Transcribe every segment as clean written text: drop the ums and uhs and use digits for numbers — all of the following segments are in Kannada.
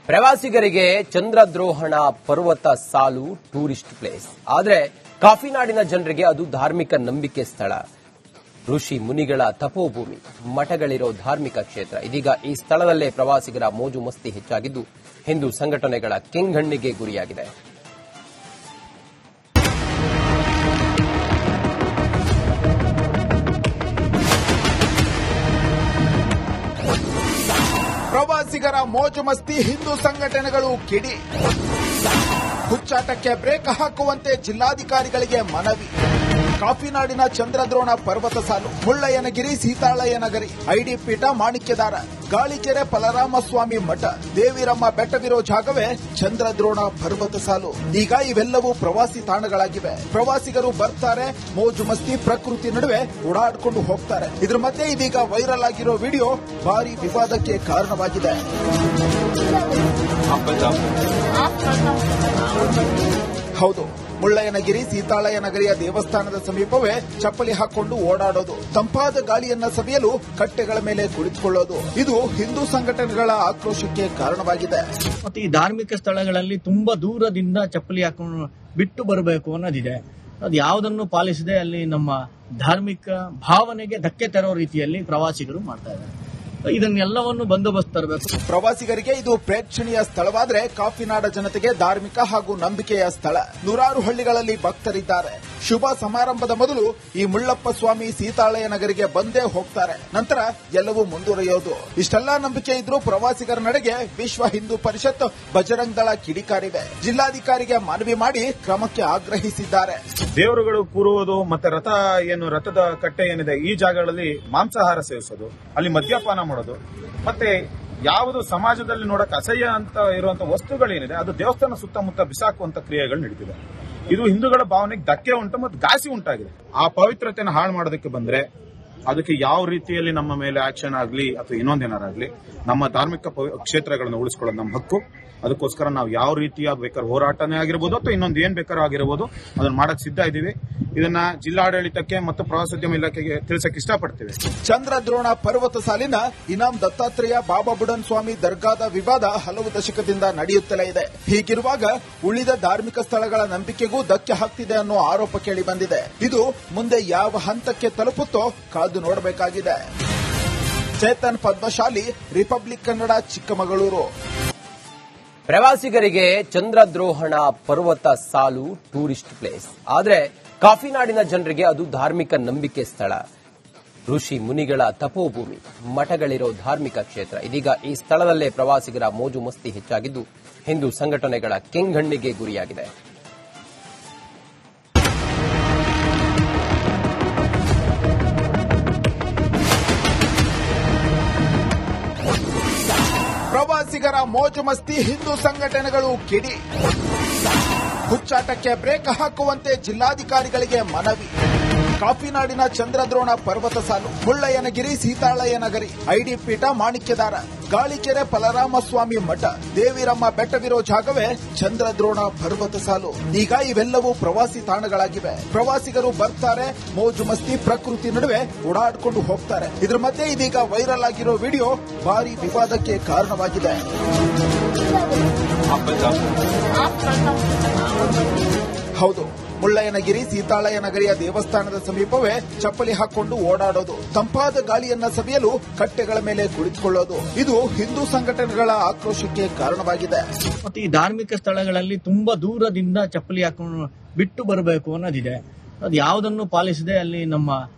ಪ್ರವಾಸಿಗರಿಗೆ ಚಂದ್ರದ್ರೋಹಣ ಪರ್ವತ ಸಾಲು ಟೂರಿಸ್ಟ್ ಪ್ಲೇಸ್. ಆದರೆ ಕಾಫಿನಾಡಿನ ಜನರಿಗೆ ಅದು ಧಾರ್ಮಿಕ ನಂಬಿಕೆ ಸ್ಥಳ. ಋಷಿ ಮುನಿಗಳ ತಪೋಭೂಮಿ, ಮಠಗಳಿರೋ ಧಾರ್ಮಿಕ ಕ್ಷೇತ್ರ. ಇದೀಗ ಈ ಸ್ಥಳದಲ್ಲೇ ಪ್ರವಾಸಿಗರ ಮೋಜು ಮಸ್ತಿ ಹೆಚ್ಚಾಗಿದ್ದು ಹಿಂದೂ ಸಂಘಟನೆಗಳ ಕೆಂಗಣ್ಣಿಗೆ ಗುರಿಯಾಗಿದೆ. ಪ್ರವಾಸಿಗರ ಮೋಜು ಮಸ್ತಿ ಹಿಂದೂ ಸಂಘಟನೆಗಳು ಕಿಡಿ. ಹುಚ್ಚಾಟಕ್ಕೆ ಬ್ರೇಕ್ ಹಾಕುವಂತೆ ಜಿಲ್ಲಾಧಿಕಾರಿಗಳಿಗೆ ಮನವಿ. ಕಾಫಿನಾಡಿನ ಚಂದ್ರದ್ರೋಣ ಪರ್ವತ ಸಾಲು, ಮುಳ್ಳಯ್ಯನಗಿರಿ, ಸೀತಾಳಯ್ಯನಗಿರಿ, ಐಡಿ ಪೀಠ, ಮಾಣಿಕ್ಯದಾರ, ಗಾಳಿಕೆರೆ ಬಲರಾಮಸ್ವಾಮಿ ಮಠ, ದೇವಿರಮ್ಮ ಬೆಟ್ಟವಿರೋ ಜಾಗವೇ ಚಂದ್ರದ್ರೋಣ ಪರ್ವತ ಸಾಲು. ಈಗ ಇವೆಲ್ಲವೂ ಪ್ರವಾಸಿ ತಾಣಗಳಾಗಿವೆ. ಪ್ರವಾಸಿಗರು ಬರ್ತಾರೆ, ಮೋಜು ಮಸ್ತಿ ಪ್ರಕೃತಿ ನಡುವೆ ಓಡಾಡಿಕೊಂಡು ಹೋಗ್ತಾರೆ. ಇದ್ರ ಮಧ್ಯೆ ಇದೀಗ ವೈರಲ್ ಆಗಿರೋ ವಿಡಿಯೋ ಭಾರಿ ವಿವಾದಕ್ಕೆ ಕಾರಣವಾಗಿದೆ. ಹೌದು, ಮುಳ್ಳಯ್ಯನಗಿರಿ, ಸೀತಾಳಯ್ಯನಗಿರಿಯ ದೇವಸ್ಥಾನದ ಸಮೀಪವೇ ಚಪ್ಪಲಿ ಹಾಕೊಂಡು ಓಡಾಡೋದು, ತಂಪಾದ ಗಾಳಿಯನ್ನ ಸವಿಯಲು ಕಟ್ಟೆಗಳ ಮೇಲೆ ಕುಳಿತುಕೊಳ್ಳೋದು, ಇದು ಹಿಂದೂ ಸಂಘಟನೆಗಳ ಆಕ್ರೋಶಕ್ಕೆ ಕಾರಣವಾಗಿದೆ. ಮತ್ತೆ ಈ ಧಾರ್ಮಿಕ ಸ್ಥಳಗಳಲ್ಲಿ ತುಂಬಾ ದೂರದಿಂದ ಚಪ್ಪಲಿ ಹಾಕೊಂಡು ಬಿಟ್ಟು ಬರಬೇಕು ಅನ್ನೋದಿದೆ. ಅದು ಯಾವುದನ್ನು ಪಾಲಿಸದೆ ಅಲ್ಲಿ ನಮ್ಮ ಧಾರ್ಮಿಕ ಭಾವನೆಗೆ ಧಕ್ಕೆ ತರೋ ರೀತಿಯಲ್ಲಿ ಪ್ರವಾಸಿಗರು ಮಾಡ್ತಾ ಇದ್ದಾರೆ. ಇದನ್ನೆಲ್ಲವನ್ನು ಬಂದೋಬಸ್ತ್ ತರಬೇಕು. ಪ್ರವಾಸಿಗರಿಗೆ ಇದು ಪ್ರೇಕ್ಷಣೀಯ ಸ್ಥಳವಾದ್ರೆ ಕಾಫಿನಾಡ ಜನತೆಗೆ ಧಾರ್ಮಿಕ ಹಾಗೂ ನಂಬಿಕೆಯ ಸ್ಥಳ. ನೂರಾರು ಹಳ್ಳಿಗಳಲ್ಲಿ ಭಕ್ತರಿದ್ದಾರೆ. ಶುಭ ಸಮಾರಂಭದ ಮೊದಲು ಈ ಮುಳ್ಳಪ್ಪ ಸ್ವಾಮಿ, ಸೀತಾಳಯ್ಯನಗಿರಿಗೆ ಬಂದೇ ಹೋಗ್ತಾರೆ. ನಂತರ ಎಲ್ಲವೂ ಮುಂದುವರಿಯೋದು. ಇಷ್ಟೆಲ್ಲಾ ನಂಬಿಕೆ ಇದ್ರೂ ಪ್ರವಾಸಿಗರ ನಡೆಗೆ ವಿಶ್ವ ಹಿಂದೂ ಪರಿಷತ್, ಬಜರಂಗ್ ದಳ ಕಿಡಿಕಾರಿವೆ. ಜಿಲ್ಲಾಧಿಕಾರಿಗೆ ಮನವಿ ಮಾಡಿ ಕ್ರಮಕ್ಕೆ ಆಗ್ರಹಿಸಿದ್ದಾರೆ. ದೇವರುಗಳು ಕೂರುವುದು ಮತ್ತೆ ರಥದ ಕಟ್ಟೆ ಏನಿದೆ ಈ ಜಾಗಗಳಲ್ಲಿ ಮಾಂಸಾಹಾರ ಸೇವಿಸೋದು, ಅಲ್ಲಿ ಮದ್ಯಪಾನ ಮಾಡೋದು, ಮತ್ತೆ ಯಾವುದು ಸಮಾಜದಲ್ಲಿ ನೋಡಕ್ಕೆ ಅಸಹ್ಯ ಅಂತ ಇರುವಂತಹ ವಸ್ತುಗಳೇನಿದೆ ಅದು ದೇವಸ್ಥಾನ ಸುತ್ತಮುತ್ತ ಬಿಸಾಕುವಂತ ಕ್ರಿಯೆಗಳು ನಡೀತಿದೆ. ಇದು ಹಿಂದೂಗಳ ಭಾವನೆಗೆ ಧಕ್ಕೆ ಉಂಟು ಮತ್ತು ಘಾಸಿ ಉಂಟಾಗಿದೆ. ಆ ಪವಿತ್ರತೆಯನ್ನು ಹಾಳು ಮಾಡೋದಕ್ಕೆ ಬಂದ್ರೆ ಅದಕ್ಕೆ ಯಾವ ರೀತಿಯಲ್ಲಿ ನಮ್ಮ ಮೇಲೆ ಆಕ್ಷನ್ ಆಗಲಿ ಅಥವಾ ಇನ್ನೊಂದೇನಾರಾಗ್ಲಿ, ನಮ್ಮ ಧಾರ್ಮಿಕ ಕ್ಷೇತ್ರಗಳನ್ನು ಉಳಿಸ್ಕೊಳ್ಳೋದು ನಮ್ಮ ಹಕ್ಕು. ಅದಕ್ಕೋಸ್ಕರ ನಾವು ಯಾವ ರೀತಿಯ ಬೇಕಾದ್ರೆ ಹೋರಾಟನೇ ಆಗಿರ್ಬೋದು ಅಥವಾ ಇನ್ನೊಂದು ಏನ್ ಬೇಕಾದ್ರೂ ಆಗಿರ್ಬೋದು ಅದನ್ನ ಮಾಡಕ್ ಸಿದ್ಧ ಇದ್ದೀವಿ. ಇದನ್ನ ಜಿಲ್ಲಾಡಳಿತಕ್ಕೆ ಮತ್ತು ಪ್ರವಾಸೋದ್ಯಮ ಇಲಾಖೆಗೆ ತಿಳಿಸಕ್ಕೆ ಇಷ್ಟಪಡ್ತೀವಿ. ಚಂದ್ರದ್ರೋಣ ಪರ್ವತ ಸಾಲಿನ ಇನಾಮ್ ದತ್ತಾತ್ರೇಯ ಬಾಬಾ ಬುಡನ್ ಸ್ವಾಮಿ ದರ್ಗಾದ ವಿವಾದ ಹಲವು ದಶಕದಿಂದ ನಡೆಯುತ್ತಲೇ ಇದೆ. ಹೀಗಿರುವಾಗ ಉಳಿದ ಧಾರ್ಮಿಕ ಸ್ಥಳಗಳ ನಂಬಿಕೆಗೂ ಧಕ್ಕೆ ಹಾಕ್ತಿದೆ ಅನ್ನೋ ಆರೋಪ ಕೇಳಿ ಬಂದಿದೆ. ಇದು ಮುಂದೆ ಯಾವ ಹಂತಕ್ಕೆ ತಲುಪುತ್ತೋ ಕಾದು ನೋಡಬೇಕಾಗಿದೆ. ಚೇತನ್ ಪದ್ಮಶಾಲಿ, ರಿಪಬ್ಲಿಕ್ ಕನ್ನಡ, ಚಿಕ್ಕಮಗಳೂರು. ಪ್ರವಾಸಿಗರಿಗೆ ಚಂದ್ರದ್ರೋಹಣ ಪರ್ವತ ಸಾಲು ಟೂರಿಸ್ಟ್ ಪ್ಲೇಸ್. ಆದರೆ ಕಾಫಿನಾಡಿನ ಜನರಿಗೆ ಅದು ಧಾರ್ಮಿಕ ನಂಬಿಕೆ ಸ್ಥಳ. ಋಷಿ ಮುನಿಗಳ ತಪೋಭೂಮಿ, ಮಠಗಳಿರೋ ಧಾರ್ಮಿಕ ಕ್ಷೇತ್ರ. ಇದೀಗ ಈ ಸ್ಥಳದಲ್ಲೇ ಪ್ರವಾಸಿಗರ ಮೋಜು ಮಸ್ತಿ ಹೆಚ್ಚಾಗಿದ್ದು ಹಿಂದೂ ಸಂಘಟನೆಗಳ ಕೆಂಗಣ್ಣಿಗೆ ಗುರಿಯಾಗಿದೆ. ಪ್ರವಾಸಿಗರ ಮೋಜು ಮಸ್ತಿ ಹಿಂದೂ ಸಂಘಟನೆಗಳು ಕಿಡಿ. ಹುಚ್ಚಾಟಕ್ಕೆ ಬ್ರೇಕ್ ಹಾಕುವಂತೆ ಜಿಲ್ಲಾಧಿಕಾರಿಗಳಿಗೆ ಮನವಿ. ಕಾಫಿನಾಡಿನ ಚಂದ್ರದ್ರೋಣ ಪರ್ವತ ಸಾಲು, ಮುಳ್ಳಯ್ಯನಗಿರಿ, ಸೀತಾಳಯ್ಯನಗಿರಿ, ಐಡಿ ಪೀಠ, ಮಾಣಿಕ್ಯದಾರ, ಗಾಳಿಕೆರೆ ಬಲರಾಮಸ್ವಾಮಿ ಮಠ, ದೇವಿರಮ್ಮ ಬೆಟ್ಟವಿರೋ ಜಾಗವೇ ಚಂದ್ರದ್ರೋಣ ಪರ್ವತ ಸಾಲು. ಈಗ ಇವೆಲ್ಲವೂ ಪ್ರವಾಸಿ ತಾಣಗಳಾಗಿವೆ. ಪ್ರವಾಸಿಗರು ಬರ್ತಾರೆ, ಮೋಜು ಮಸ್ತಿ ಪ್ರಕೃತಿ ನಡುವೆ ಓಡಾಡಿಕೊಂಡು ಹೋಗ್ತಾರೆ. ಇದ್ರ ಮಧ್ಯೆ ಇದೀಗ ವೈರಲ್ ಆಗಿರೋ ವಿಡಿಯೋ ಭಾರಿ ವಿವಾದಕ್ಕೆ ಕಾರಣವಾಗಿದೆ. ಹೌದು, ಮುಳ್ಳಯ್ಯನಗಿರಿ, ಸೀತಾಳಯ್ಯನಗಿರಿಯ ದೇವಸ್ಥಾನದ ಸಮೀಪವೇ ಚಪ್ಪಲಿ ಹಾಕೊಂಡು ಓಡಾಡೋದು, ತಂಪಾದ ಗಾಳಿಯನ್ನ ಸವಿಯಲು ಕಟ್ಟೆಗಳ ಮೇಲೆ ಕುಳಿತುಕೊಳ್ಳೋದು, ಇದು ಹಿಂದೂ ಸಂಘಟನೆಗಳ ಆಕ್ರೋಶಕ್ಕೆ ಕಾರಣವಾಗಿದೆ. ಮತ್ತೆ ಈ ಧಾರ್ಮಿಕ ಸ್ಥಳಗಳಲ್ಲಿ ತುಂಬಾ ದೂರದಿಂದ ಚಪ್ಪಲಿ ಹಾಕೊಂಡು ಬಿಟ್ಟು ಬರಬೇಕು ಅನ್ನೋದಿದೆ. ಅದು ಯಾವುದನ್ನು ಪಾಲಿಸದೆ ಅಲ್ಲಿ ನಮ್ಮ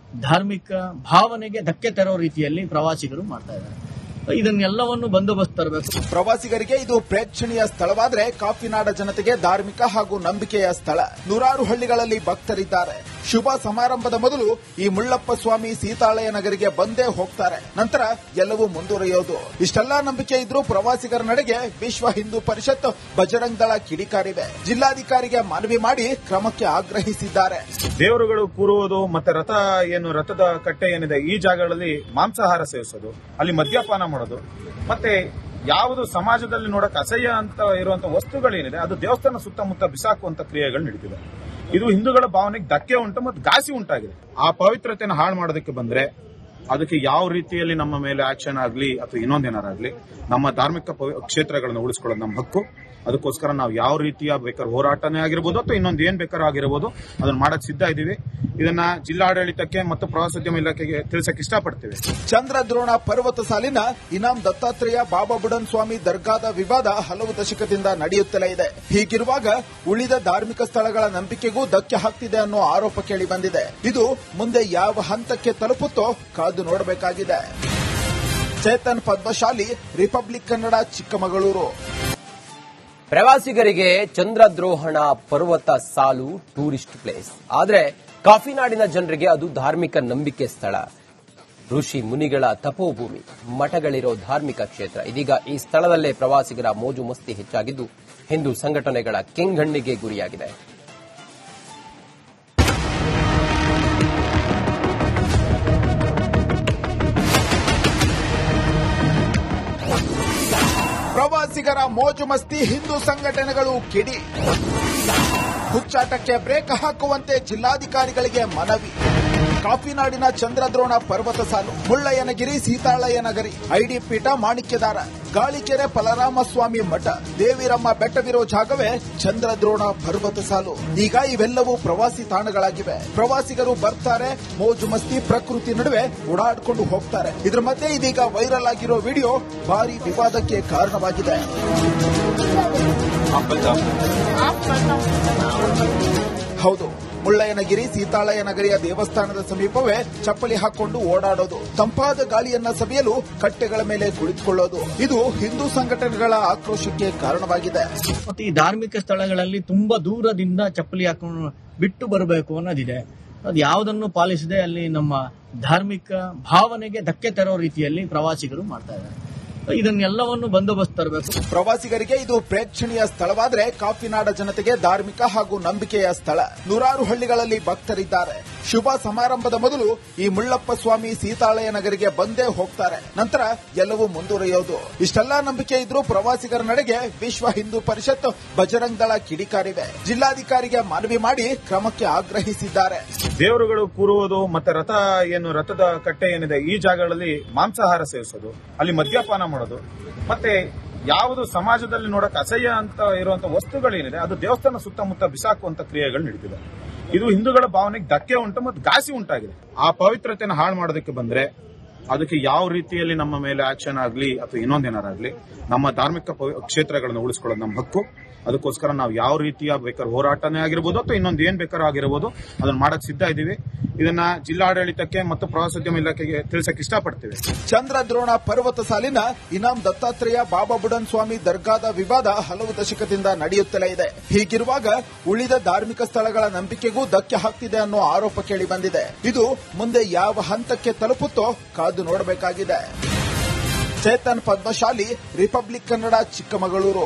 ಧಾರ್ಮಿಕ ಭಾವನೆಗೆ ಧಕ್ಕೆ ತರೋ ರೀತಿಯಲ್ಲಿ ಪ್ರವಾಸಿಗರು ಮಾಡ್ತಾ ಇದ್ದಾರೆ. ಇದನ್ನೆಲ್ಲವನ್ನು ಬಂದೋಬಸ್ತ್ ತರಬೇಕು. ಪ್ರವಾಸಿಗರಿಗೆ ಇದು ಪ್ರೇಕ್ಷಣೀಯ ಸ್ಥಳವಾದ್ರೆ ಕಾಫಿನಾಡ ಜನತೆಗೆ ಧಾರ್ಮಿಕ ಹಾಗೂ ನಂಬಿಕೆಯ ಸ್ಥಳ. ನೂರಾರು ಹಳ್ಳಿಗಳಲ್ಲಿ ಭಕ್ತರಿದ್ದಾರೆ. ಶುಭ ಸಮಾರಂಭದ ಮೊದಲು ಈ ಮುಳ್ಳಪ್ಪ ಸ್ವಾಮಿ, ಸೀತಾಳಯ್ಯನಗಿರಿಗೆ ಬಂದೇ ಹೋಗ್ತಾರೆ. ನಂತರ ಎಲ್ಲವೂ ಮುಂದುವರಿಯೋದು. ಇಷ್ಟೆಲ್ಲಾ ನಂಬಿಕೆ ಇದ್ರೂ ಪ್ರವಾಸಿಗರ ನಡೆಗೆ ವಿಶ್ವ ಹಿಂದೂ ಪರಿಷತ್, ಬಜರಂಗ್ ದಳ ಕಿಡಿಕಾರಿವೆ. ಜಿಲ್ಲಾಧಿಕಾರಿಗೆ ಮನವಿ ಮಾಡಿ ಕ್ರಮಕ್ಕೆ ಆಗ್ರಹಿಸಿದ್ದಾರೆ. ದೇವರುಗಳು ಕೂರುವುದು ಮತ್ತೆ ರಥದ ಕಟ್ಟೆ ಏನಿದೆ ಈ ಜಾಗಗಳಲ್ಲಿ ಮಾಂಸಾಹಾರ ಸೇವಿಸೋದು, ಅಲ್ಲಿ ಮದ್ಯಪಾನ ಮಾಡೋದು, ಮತ್ತೆ ಯಾವುದು ಸಮಾಜದಲ್ಲಿ ನೋಡಕ್ಕೆ ಅಸಹ್ಯ ಅಂತ ಇರುವಂತಹ ವಸ್ತುಗಳೇನಿದೆ ಅದು ದೇವಸ್ಥಾನ ಸುತ್ತಮುತ್ತ ಬಿಸಾಕುವಂತ ಕ್ರಿಯೆಗಳು ನಡೀತಿದೆ. ಇದು ಹಿಂದೂಗಳ ಭಾವನೆಗೆ ಧಕ್ಕೆ ಉಂಟು ಮತ್ತು ಘಾಸಿ ಉಂಟಾಗಿದೆ. ಆ ಪವಿತ್ರತೆಯನ್ನು ಹಾಳು ಮಾಡೋದಕ್ಕೆ ಬಂದ್ರೆ ಅದಕ್ಕೆ ಯಾವ ರೀತಿಯಲ್ಲಿ ನಮ್ಮ ಮೇಲೆ ಆಕ್ಷನ್ ಆಗಲಿ ಅಥವಾ ಇನ್ನೊಂದೇನಾರಾಗ್ಲಿ ನಮ್ಮ ಧಾರ್ಮಿಕ ಕ್ಷೇತ್ರಗಳನ್ನು ಉಳಿಸ್ಕೊಳ್ಳೋದು ನಮ್ಮ ಹಕ್ಕು. ಅದಕ್ಕೋಸ್ಕರ ನಾವು ಯಾವ ರೀತಿಯ ಬೇಕಾದ್ರೆ ಹೋರಾಟನೇ ಆಗಿರ್ಬೋದು ಅಥವಾ ಇನ್ನೊಂದು ಏನ್ ಬೇಕಾದ್ರೂ ಆಗಿರ್ಬೋದು ಅದನ್ನ ಮಾಡಕ್ ಸಿದ್ಧ ಇದ್ದೀವಿ. ಇದನ್ನ ಜಿಲ್ಲಾಡಳಿತಕ್ಕೆ ಮತ್ತು ಪ್ರವಾಸೋದ್ಯಮ ಇಲಾಖೆಗೆ ತಿಳಿಸಕ್ಕೆ ಇಷ್ಟಪಡ್ತೀವಿ. ಚಂದ್ರದ್ರೋಣ ಪರ್ವತ ಸಾಲಿನ ಇನಾಂ ದತ್ತಾತ್ರೇಯ ಬಾಬಾ ಬುಡನ್ ಸ್ವಾಮಿ ದರ್ಗಾದ ವಿವಾದ ಹಲವು ದಶಕದಿಂದ ನಡೆಯುತ್ತಲೇ ಇದೆ. ಹೀಗಿರುವಾಗ ಉಳಿದ ಧಾರ್ಮಿಕ ಸ್ಥಳಗಳ ನಂಬಿಕೆಗೂ ಧಕ್ಕೆ ಹಾಕ್ತಿದೆ ಅನ್ನೋ ಆರೋಪ ಕೇಳಿ ಬಂದಿದೆ. ಇದು ಮುಂದೆ ಯಾವ ಹಂತಕ್ಕೆ ತಲುಪುತ್ತೋ ಕಾದು ನೋಡಬೇಕಾಗಿದೆ. ಚೇತನ್ ಪದ್ಮಶಾಲಿ, ರಿಪಬ್ಲಿಕ್ ಕನ್ನಡ, ಚಿಕ್ಕಮಗಳೂರು. ಪ್ರವಾಸಿಗರಿಗೆ ಚಂದ್ರದ್ರೋಹಣ ಪರ್ವತ ಸಾಲು ಟೂರಿಸ್ಟ್ ಪ್ಲೇಸ್, ಆದರೆ ಕಾಫಿನಾಡಿನ ಜನರಿಗೆ ಅದು ಧಾರ್ಮಿಕ ನಂಬಿಕೆ ಸ್ಥಳ. ಋಷಿ ಮುನಿಗಳ ತಪೋಭೂಮಿ, ಮಠಗಳಿರೋ ಧಾರ್ಮಿಕ ಕ್ಷೇತ್ರ. ಇದೀಗ ಈ ಸ್ಥಳದಲ್ಲೇ ಪ್ರವಾಸಿಗರ ಮೋಜು ಮಸ್ತಿ ಹೆಚ್ಚಾಗಿದ್ದು ಹಿಂದೂ ಸಂಘಟನೆಗಳ ಕೆಂಗಣ್ಣಿಗೆ ಗುರಿಯಾಗಿದೆ. ಪ್ರವಾಸಿಗರ ಮೋಜು ಮಸ್ತಿ, ಹಿಂದೂ ಸಂಘಟನೆಗಳು ಕಿಡಿ. ಹುಚ್ಚಾಟಕ್ಕೆ ಬ್ರೇಕ್ ಹಾಕುವಂತೆ ಜಿಲ್ಲಾಧಿಕಾರಿಗಳಿಗೆ ಮನವಿ. ಕಾಫಿನಾಡಿನ ಚಂದ್ರದ್ರೋಣ ಪರ್ವತ ಸಾಲು, ಮುಳ್ಳಯ್ಯನಗಿರಿ, ಸೀತಾಳಯ್ಯನಗರಿ, ಐಡಿ ಪೀಠ, ಮಾಣಿಕ್ಯದಾರ, ಗಾಳಿಕೆರೆ ಬಲರಾಮಸ್ವಾಮಿ ಮಠ, ದೇವಿರಮ್ಮ ಬೆಟ್ಟವಿರೋ ಜಾಗವೇ ಚಂದ್ರದ್ರೋಣ ಪರ್ವತ ಸಾಲು. ಈಗ ಇವೆಲ್ಲವೂ ಪ್ರವಾಸಿ ತಾಣಗಳಾಗಿವೆ. ಪ್ರವಾಸಿಗರು ಬರ್ತಾರೆ, ಮೋಜು ಮಸ್ತಿ, ಪ್ರಕೃತಿ ನಡುವೆ ಓಡಾಡಿಕೊಂಡು ಹೋಗ್ತಾರೆ. ಇದ್ರ ಮಧ್ಯೆ ಇದೀಗ ವೈರಲ್ ಆಗಿರೋ ವಿಡಿಯೋ ಭಾರಿ ವಿವಾದಕ್ಕೆ ಕಾರಣವಾಗಿದೆ. ಹೌದು, ಮುಳ್ಳಯ್ಯನಗಿರಿ, ಸೀತಾಳಯ್ಯನಗರಿಯ ದೇವಸ್ಥಾನದ ಸಮೀಪವೇ ಚಪ್ಪಲಿ ಹಾಕೊಂಡು ಓಡಾಡೋದು, ತಂಪಾದ ಗಾಳಿಯನ್ನ ಸವಿಯಲು ಕಟ್ಟೆಗಳ ಮೇಲೆ ಕುಳಿತುಕೊಳ್ಳೋದು, ಇದು ಹಿಂದೂ ಸಂಘಟನೆಗಳ ಆಕ್ರೋಶಕ್ಕೆ ಕಾರಣವಾಗಿದೆ. ಮತ್ತೆ ಈ ಧಾರ್ಮಿಕ ಸ್ಥಳಗಳಲ್ಲಿ ತುಂಬಾ ದೂರದಿಂದ ಚಪ್ಪಲಿ ಹಾಕೊಂಡು ಬಿಟ್ಟು ಬರಬೇಕು ಅನ್ನೋದಿದೆ. ಅದು ಯಾವುದನ್ನು ಪಾಲಿಸದೆ ಅಲ್ಲಿ ನಮ್ಮ ಧಾರ್ಮಿಕ ಭಾವನೆಗೆ ಧಕ್ಕೆ ತರೋ ರೀತಿಯಲ್ಲಿ ಪ್ರವಾಸಿಗರು ಮಾಡ್ತಾ ಇದ್ದಾರೆ. ಇದನ್ನೆಲ್ಲವನ್ನು ಬಂದೋಬಸ್ತ್ ತರಬೇಕು. ಪ್ರವಾಸಿಗರಿಗೆ ಇದು ಪ್ರೇಕ್ಷಣೀಯ ಸ್ಥಳವಾದ್ರೆ ಕಾಫಿನಾಡ ಜನತೆಗೆ ಧಾರ್ಮಿಕ ಹಾಗೂ ನಂಬಿಕೆಯ ಸ್ಥಳ. ನೂರಾರು ಹಳ್ಳಿಗಳಲ್ಲಿ ಭಕ್ತರಿದ್ದಾರೆ. ಶುಭ ಸಮಾರಂಭದ ಮೊದಲು ಈ ಮುಳ್ಳಪ್ಪ ಸ್ವಾಮಿ, ಸೀತಾಳಯ್ಯನಗರಿಗೆ ಬಂದೇ ಹೋಗ್ತಾರೆ. ನಂತರ ಎಲ್ಲವೂ ಮುಂದುವರಿಯೋದು. ಇಷ್ಟೆಲ್ಲಾ ನಂಬಿಕೆ ಇದ್ರೂ ಪ್ರವಾಸಿಗರ ನಡೆಗೆ ವಿಶ್ವ ಹಿಂದೂ ಪರಿಷತ್, ಬಜರಂಗ್ ದಳ ಕಿಡಿಕಾರಿವೆ. ಜಿಲ್ಲಾಧಿಕಾರಿಗೆ ಮನವಿ ಮಾಡಿ ಕ್ರಮಕ್ಕೆ ಆಗ್ರಹಿಸಿದ್ದಾರೆ. ದೇವರುಗಳು ಕೂರುವುದು ಮತ್ತೆ ರಥದ ಕಟ್ಟೆ ಏನಿದೆ ಈ ಜಾಗಗಳಲ್ಲಿ ಮಾಂಸಾಹಾರ ಸೇವಿಸೋದು, ಅಲ್ಲಿ ಮದ್ಯಪಾನ ಮಾಡೋದು, ಮತ್ತೆ ಯಾವುದು ಸಮಾಜದಲ್ಲಿ ನೋಡಕ್ ಅಸಹ್ಯ ಅಂತ ಇರುವಂತಹ ವಸ್ತುಗಳೇನಿದೆ ಅದು ದೇವಸ್ಥಾನ ಸುತ್ತಮುತ್ತ ಬಿಸಾಕುವಂತ ಕ್ರಿಯೆಗಳು ನಡೀತಿದೆ. ಇದು ಹಿಂದೂಗಳ ಭಾವನೆಗೆ ಧಕ್ಕೆ ಉಂಟು ಮತ್ತು ಘಾಸಿ ಉಂಟಾಗಿದೆ. ಆ ಪವಿತ್ರತೆಯನ್ನು ಹಾಳು ಮಾಡೋದಕ್ಕೆ ಬಂದ್ರೆ ಅದಕ್ಕೆ ಯಾವ ರೀತಿಯಲ್ಲಿ ನಮ್ಮ ಮೇಲೆ ಆಕ್ಷನ್ ಆಗಲಿ ಅಥವಾ ಇನ್ನೊಂದೇನಾರಾಗ್ಲಿ ನಮ್ಮ ಧಾರ್ಮಿಕ ಕ್ಷೇತ್ರಗಳನ್ನು ಉಳಿಸ್ಕೊಳ್ಳೋದು ನಮ್ಮ ಹಕ್ಕು. ಅದಕ್ಕೋಸ್ಕರ ನಾವು ಯಾವ ರೀತಿಯ ಬೇಕಾದ್ರೆ ಹೋರಾಟನೇ ಆಗಿರ್ಬೋದು ಅಥವಾ ಇನ್ನೊಂದು ಏನ್ ಬೇಕಾದ್ರೂ ಆಗಿರ್ಬೋದು ಅದನ್ನ ಮಾಡಕ್ ಸಿದ್ಧ ಇದ್ದೀವಿ. ಇದನ್ನ ಜಿಲ್ಲಾಡಳಿತಕ್ಕೆ ಮತ್ತು ಪ್ರವಾಸೋದ್ಯಮ ಇಲಾಖೆಗೆ ತಿಳಿಸಕ್ಕೆ ಇಷ್ಟಪಡ್ತೀವಿ. ಚಂದ್ರದ್ರೋಣ ಪರ್ವತ ಸಾಲಿನ ಇನಾಂ ದತ್ತಾತ್ರೇಯ ಬಾಬಾ ಬುಡನ್ ಸ್ವಾಮಿ ದರ್ಗಾದ ವಿವಾದ ಹಲವು ದಶಕದಿಂದ ನಡೆಯುತ್ತಲೇ ಇದೆ. ಹೀಗಿರುವಾಗ ಉಳಿದ ಧಾರ್ಮಿಕ ಸ್ಥಳಗಳ ನಂಬಿಕೆಗೂ ಧಕ್ಕೆ ಹಾಕ್ತಿದೆ ಅನ್ನೋ ಆರೋಪ ಕೇಳಿ ಬಂದಿದೆ. ಇದು ಮುಂದೆ ಯಾವ ಹಂತಕ್ಕೆ ತಲುಪುತ್ತೋ ಕಾದು ನೋಡಬೇಕಾಗಿದೆ. ಚೇತನ್ ಪದ್ಮಶಾಲಿ, ರಿಪಬ್ಲಿಕ್ ಕನ್ನಡ, ಚಿಕ್ಕಮಗಳೂರು.